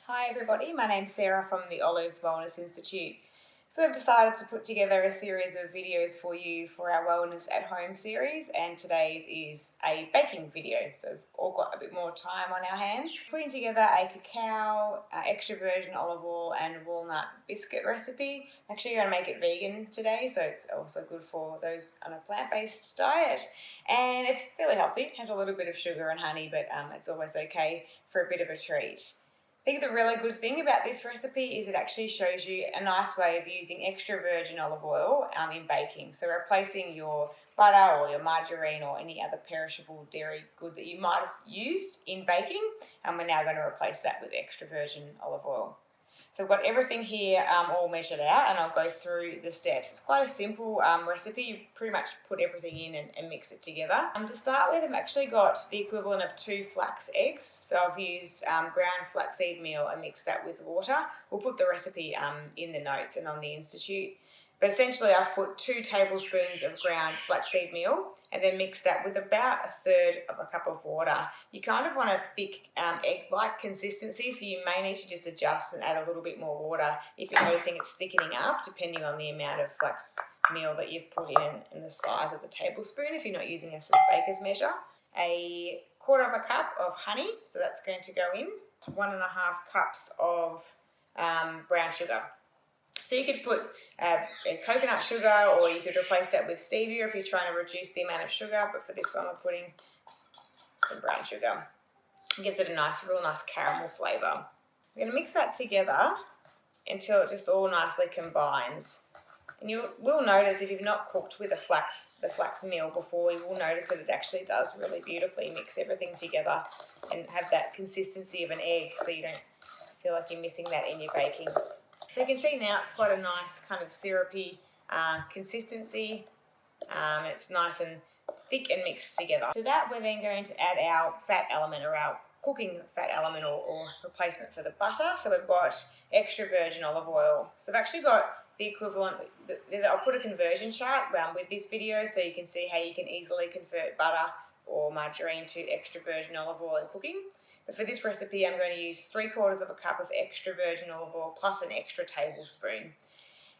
Hi everybody, my name's Sarah from the Olive Wellness Institute. So I've decided to put together a series of videos for you for our Wellness at Home series, and today's is a baking video, so we've all got a bit more time on our hands. Putting together a cacao, extra virgin olive oil and walnut biscuit recipe. I'm actually going to make it vegan today, so it's also good for those on a plant-based diet. And it's fairly healthy, it has a little bit of sugar and honey, but it's always okay for a bit of a treat. I think the really good thing about this recipe is it actually shows you a nice way of using extra virgin olive oil in baking. So replacing your butter or your margarine or any other perishable dairy good that you might have used in baking, and we're now going to replace that with extra virgin olive oil. So I've got everything here all measured out, and I'll go through the steps. It's quite a simple recipe. You pretty much put everything in and mix it together. To start with, I've actually got the equivalent of 2 flax eggs. So I've used ground flaxseed meal and mixed that with water. We'll put the recipe in the notes and on the Institute. But essentially I've put 2 tablespoons of ground flaxseed meal and then mix that with about 1/3 of a cup of water. You kind of want a thick egg-like consistency, so you may need to just adjust and add a little bit more water if you're noticing it's thickening up, depending on the amount of flax meal that you've put in and the size of the tablespoon if you're not using a sort of baker's measure. 1/4 cup of honey, so that's going to go in. 1.5 cups of brown sugar. So you could put coconut sugar, or you could replace that with stevia if you're trying to reduce the amount of sugar, but for this one we're putting some brown sugar. It gives it a real nice caramel flavour. We're going to mix that together until it just all nicely combines. And you will notice, if you've not cooked with the flax meal before, you will notice that it actually does really beautifully mix everything together and have that consistency of an egg, so you don't feel like you're missing that in your baking. So you can see now it's quite a nice kind of syrupy consistency. It's nice and thick and mixed together. To that we're then going to add our fat element, or our cooking fat element, or replacement for the butter. So we've got extra virgin olive oil. So I've actually got the equivalent. I'll put a conversion chart with this video so you can see how you can easily convert butter or margarine to extra virgin olive oil in cooking. But for this recipe I'm going to use 3/4 cup of extra virgin olive oil plus an extra tablespoon.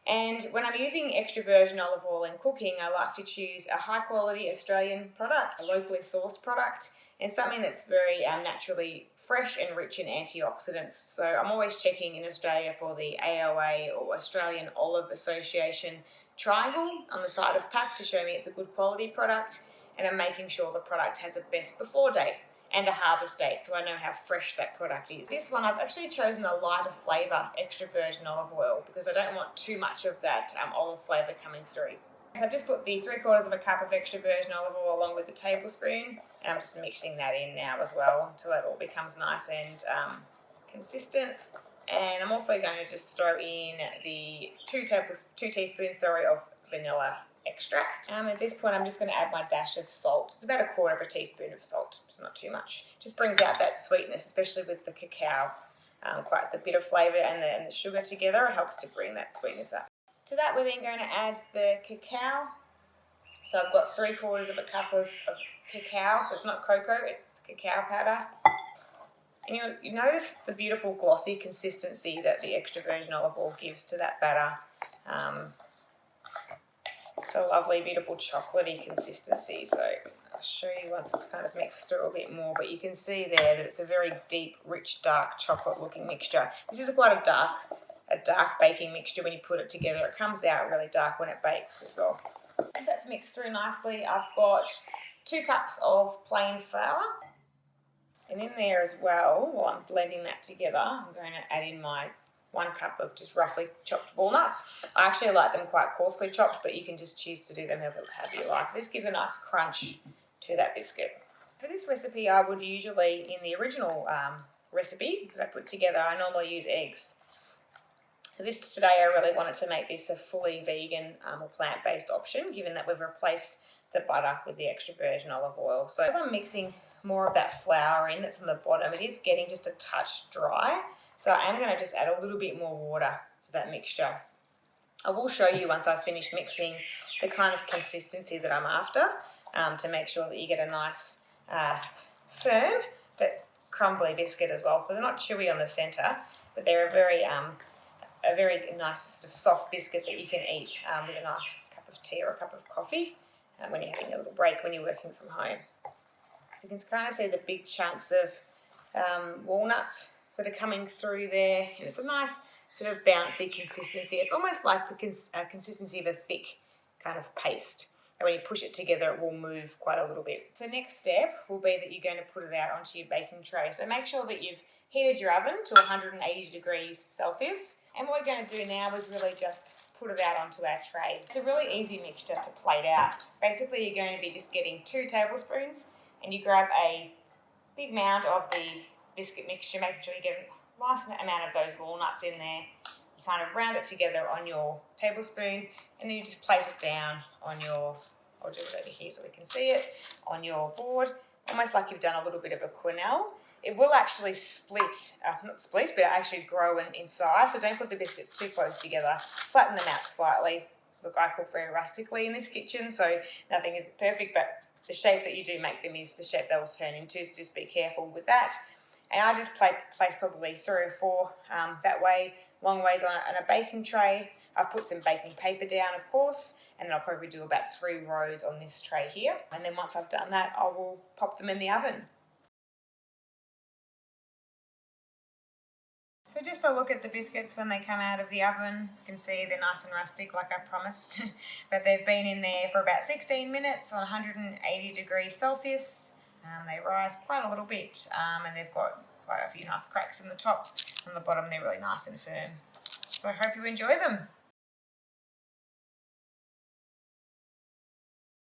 And when I'm using extra virgin olive oil in cooking, I like to choose a high quality Australian product, a locally sourced product, and something that's very naturally fresh and rich in antioxidants. So I'm always checking in Australia for the AOA, or Australian Olive Association triangle on the side of pack to show me it's a good quality product, and I'm making sure the product has a best before date and a harvest date, so I know how fresh that product is. This one I've actually chosen a lighter flavour extra virgin olive oil because I don't want too much of that olive flavour coming through. So I've just put the 3/4 cup of extra virgin olive oil along with the tablespoon, and I'm just mixing that in now as well until it all becomes nice and consistent. And I'm also going to just throw in the 2 teaspoons of vanilla extract. At this point I'm just going to add my dash of salt. It's about 1/4 teaspoon of salt, so not too much. Just brings out that sweetness, especially with the cacao. Quite the bit of flavour and the sugar together, it helps to bring that sweetness up. To that we're then going to add the cacao. So I've got 3/4 cup of cacao, so it's not cocoa, it's cacao powder. And you notice the beautiful glossy consistency that the extra virgin olive oil gives to that batter. So lovely, beautiful chocolatey consistency. So I'll show you once it's kind of mixed through a bit more, but you can see there that it's a very deep, rich, dark chocolate looking mixture. This is quite a dark baking mixture when you put it together. It comes out really dark when it bakes as well. If that's mixed through nicely, I've got 2 cups of plain flour. And in there as well, while I'm blending that together, I'm going to add in my 1 cup of just roughly chopped walnuts. I actually like them quite coarsely chopped, but you can just choose to do them however you like. This gives a nice crunch to that biscuit. For this recipe, I would usually, in the original recipe that I put together, I normally use eggs. So today I really wanted to make this a fully vegan or plant-based option, given that we've replaced the butter with the extra virgin olive oil. So as I'm mixing more of that flour in that's on the bottom, it is getting just a touch dry. So I am going to just add a little bit more water to that mixture. I will show you once I've finished mixing the kind of consistency that I'm after, to make sure that you get a nice firm but crumbly biscuit as well. So they're not chewy on the centre, but they're a very nice sort of soft biscuit that you can eat with a nice cup of tea or a cup of coffee when you're having a little break when you're working from home. You can kind of see the big chunks of walnuts that are coming through there. And it's a nice sort of bouncy consistency. It's almost like the consistency of a thick kind of paste. And when you push it together, it will move quite a little bit. The next step will be that you're going to put it out onto your baking tray. So make sure that you've heated your oven to 180 degrees Celsius. And what we're going to do now is really just put it out onto our tray. It's a really easy mixture to plate out. Basically, you're going to be just getting 2 tablespoons and you grab a big amount of the biscuit mixture, making sure you get a nice amount of those walnuts in there. You kind of round it together on your tablespoon and then you just place it down on your, I'll do it over here so we can see it, on your board, almost like you've done a little bit of a quenelle. It will actually not split, but actually grow in size, so don't put the biscuits too close together. Flatten them out slightly. Look, I cook very rustically in this kitchen, so nothing is perfect, but the shape that you do make them is the shape they will turn into, so just be careful with that. And I just place probably 3 or 4 that way, long ways on a baking tray. I've put some baking paper down, of course, and then I'll probably do about 3 rows on this tray here. And then once I've done that, I will pop them in the oven. So just a look at the biscuits when they come out of the oven. You can see they're nice and rustic like I promised. But they've been in there for about 16 minutes on 180 degrees Celsius. They rise quite a little bit and they've got quite a few nice cracks in the top. On the bottom they're really nice and firm. So I hope you enjoy them.